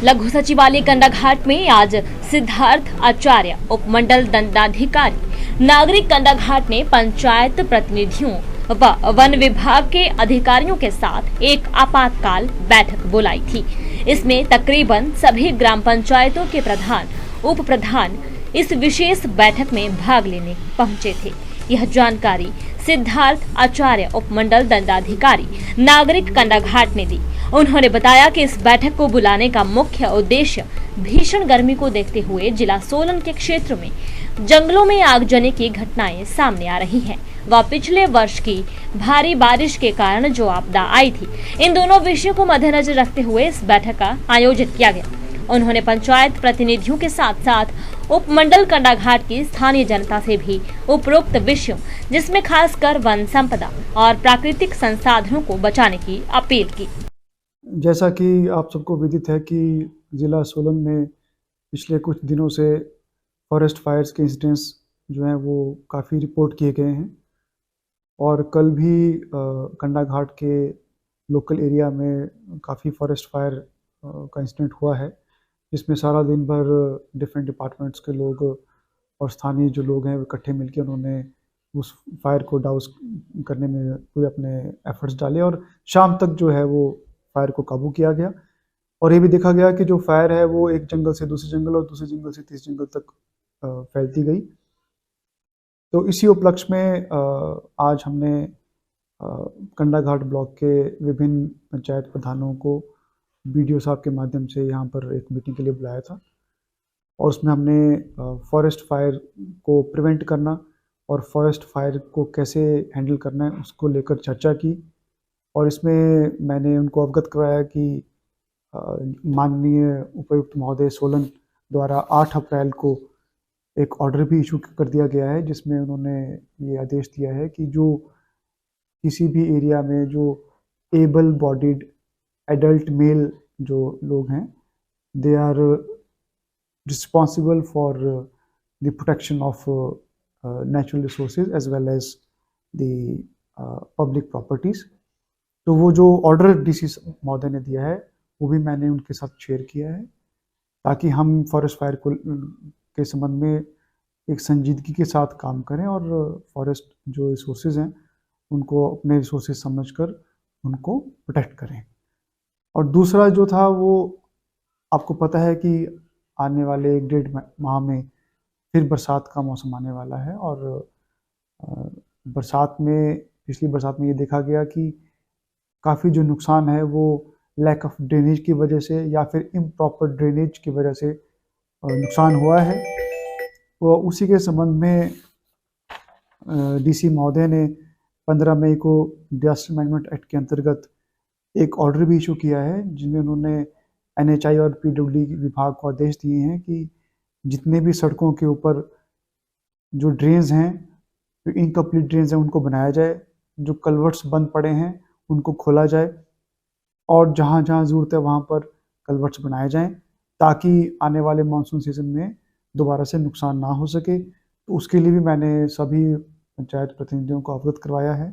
लघु सचिवालय कंडाघाट में आज सिद्धार्थ आचार्य उपमंडल दंडाधिकारी नागरिक कंडाघाट ने पंचायत प्रतिनिधियों व वन विभाग के अधिकारियों के साथ एक आपातकाल बैठक बुलाई थी। इसमें तकरीबन सभी ग्राम पंचायतों के प्रधान, उप प्रधान इस विशेष बैठक में भाग लेने पहुंचे थे। यह जानकारी सिद्धार्थ आचार्य उपमंडल दंडाधिकारी नागरिक कंडाघाट ने दी। उन्होंने बताया कि इस बैठक को बुलाने का मुख्य उद्देश्य भीषण गर्मी को देखते हुए जिला सोलन के क्षेत्र में जंगलों में आगजनी की घटनाएं सामने आ रही हैं व पिछले वर्ष की भारी बारिश के कारण जो आपदा आई थी, इन दोनों विषयों को मद्देनजर रखते हुए इस बैठक का आयोजित किया गया। उन्होंने पंचायत प्रतिनिधियों के साथ साथ उपमंडल कंडाघाट की स्थानीय जनता से भी उपरोक्त विषयों, जिसमें खासकर वन संपदा और प्राकृतिक संसाधनों को बचाने की अपील की। जैसा कि आप सबको विदित है कि ज़िला सोलन में पिछले कुछ दिनों से फॉरेस्ट फायर्स के इंसिडेंट्स जो हैं वो काफ़ी रिपोर्ट किए गए हैं और कल भी कंडाघाट के लोकल एरिया में काफ़ी फॉरेस्ट फायर का इंसिडेंट हुआ है, जिसमें सारा दिन भर डिफरेंट डिपार्टमेंट्स के लोग और स्थानीय जो लोग हैं वो इकट्ठे मिलकर उन्होंने उस फायर को डाउस करने में पूरे अपने एफर्ट्स डाले और शाम तक जो है वो फायर को काबू किया गया। और ये भी देखा गया कि जो फायर है वो एक जंगल से दूसरे जंगल और दूसरे जंगल से तीसरे जंगल तक फैलती गई। तो इसी उपलक्ष्य में आज हमने कंडाघाट ब्लॉक के विभिन्न पंचायत प्रधानों को बीडीओ साहब के माध्यम से यहाँ पर एक मीटिंग के लिए बुलाया था और उसमें हमने फॉरेस्ट फायर को प्रिवेंट करना और फॉरेस्ट फायर को कैसे हैंडल करना है उसको लेकर चर्चा की। और इसमें मैंने उनको अवगत कराया कि माननीय उपायुक्त महोदय सोलन द्वारा 8 अप्रैल को एक ऑर्डर भी इशू कर दिया गया है, जिसमें उन्होंने ये आदेश दिया है कि जो किसी भी एरिया में जो एबल बॉडीड एडल्ट मेल जो लोग हैं, they are responsible for the protection of natural resources as well as the public properties. तो वो जो ऑर्डर डीसी महोदय ने दिया है वो भी मैंने उनके साथ शेयर किया है, ताकि हम फॉरेस्ट फायर को के संबंध में एक संजीदगी के साथ काम करें और फॉरेस्ट जो रिसोर्सेज हैं उनको अपने रिसोर्सेज समझकर उनको प्रोटेक्ट करें। और दूसरा जो था वो आपको पता है कि आने वाले 1-1.5 माह में फिर बरसात का मौसम आने वाला है और बरसात में पिछली बरसात में ये देखा गया कि काफ़ी जो नुकसान है वो लैक ऑफ ड्रेनेज की वजह से या फिर इम्प्रॉपर ड्रेनेज की वजह से नुकसान हुआ है। तो उसी के संबंध में डीसी महोदय ने 15 मई को डिजास्टर मैनेजमेंट एक्ट के अंतर्गत एक ऑर्डर भी इशू किया है, जिनमें उन्होंने एनएचआई और पीडब्ल्यूडी विभाग को आदेश दिए हैं कि जितने भी सड़कों के ऊपर जो ड्रेन्स हैं, जो इनकम्प्लीट ड्रेन्स हैं, उनको बनाया जाए, जो कल्वर्ट्स बंद पड़े हैं उनको खोला जाए और जहाँ जहाँ ज़रूरत है वहाँ पर कल्वर्ट्स बनाए जाएं, ताकि आने वाले मानसून सीजन में दोबारा से नुकसान ना हो सके। तो उसके लिए भी मैंने सभी पंचायत प्रतिनिधियों को अवगत करवाया है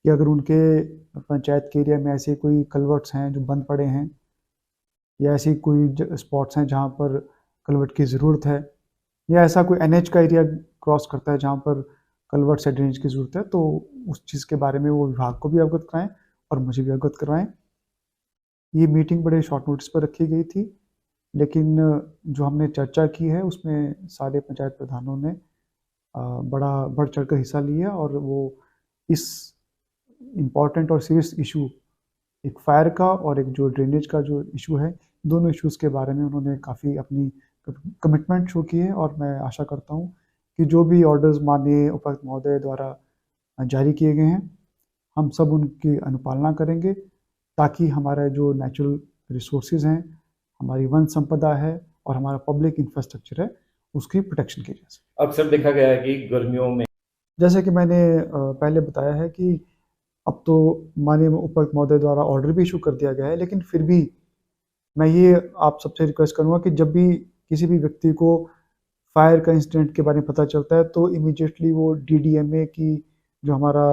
कि अगर उनके पंचायत के एरिया में ऐसे कोई कल्वर्ट्स हैं जो बंद पड़े हैं या ऐसी कोई स्पॉट्स हैं जहाँ पर कल्वर्ट की ज़रूरत है या ऐसा कोई एनएच का एरिया क्रॉस करता है जहाँ पर कल्वर्ट्स या ड्रेनेज की ज़रूरत है, तो उस चीज़ के बारे में वो विभाग को भी अवगत कराएं और मुझे भी अवगत करवाएं। ये मीटिंग बड़े शॉर्ट नोटिस पर रखी गई थी, लेकिन जो हमने चर्चा की है उसमें सारे पंचायत प्रधानों ने बढ़ चढ़ कर हिस्सा लिया और वो इस इम्पॉर्टेंट और सीरियस इशू, एक फायर का और एक जो ड्रेनेज का जो इशू है, दोनों इश्यूज़ के बारे में उन्होंने काफ़ी अपनी कमिटमेंट शो की है। और मैं आशा करता हूँ कि जो भी ऑर्डर्स माननीय उपायुक्त महोदय द्वारा जारी किए गए हैं हम सब उनकी अनुपालना करेंगे, ताकि हमारा जो नेचुरल रिसोर्सेज हैं, हमारी वन संपदा है और हमारा पब्लिक इंफ्रास्ट्रक्चर है, उसकी प्रोटेक्शन की जाए। अक्सर देखा गया है कि गर्मियों में, जैसे कि मैंने पहले बताया है कि अब तो माननीय उपायुक्त महोदय द्वारा ऑर्डर भी इशू कर दिया गया है, लेकिन फिर भी मैं ये आप सबसे रिक्वेस्ट करूँगा कि जब भी किसी भी व्यक्ति को फायर का इंसिडेंट के बारे में पता चलता है तो इमीडिएटली वो डीडीएमए की जो हमारा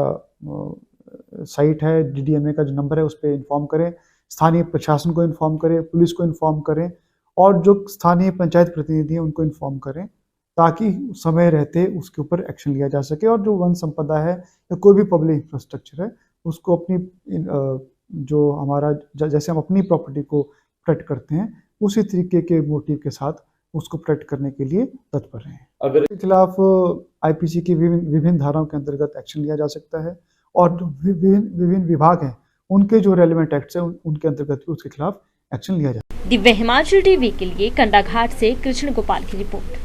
साइट है, डीडीएमए का जो नंबर है उस पर इन्फॉर्म करें, स्थानीय प्रशासन को इन्फॉर्म करें, पुलिस को इन्फॉर्म करें और जो स्थानीय पंचायत प्रतिनिधि हैं उनको इन्फॉर्म करें, ताकि समय रहते उसके ऊपर एक्शन लिया जा सके। और जो वन संपदा है या कोई भी पब्लिक इंफ्रास्ट्रक्चर है उसको अपनी जो हमारा जैसे हम अपनी प्रॉपर्टी को प्रोटेक्ट करते हैं उसी तरीके के मोटिव के साथ उसको प्रोटेक्ट करने के लिए तत्पर हैं। अगर के खिलाफ आईपीसी की विभिन्न धाराओं के अंतर्गत एक्शन लिया जा सकता है और जो विभिन्न विभाग हैं उनके जो रेलेवेंट एक्ट्स हैं उनके अंतर्गत भी उसके खिलाफ एक्शन लिया जाए। दिव्य हिमाचल टीवी के लिए कंडाघाट से कृष्ण गोपाल की रिपोर्ट।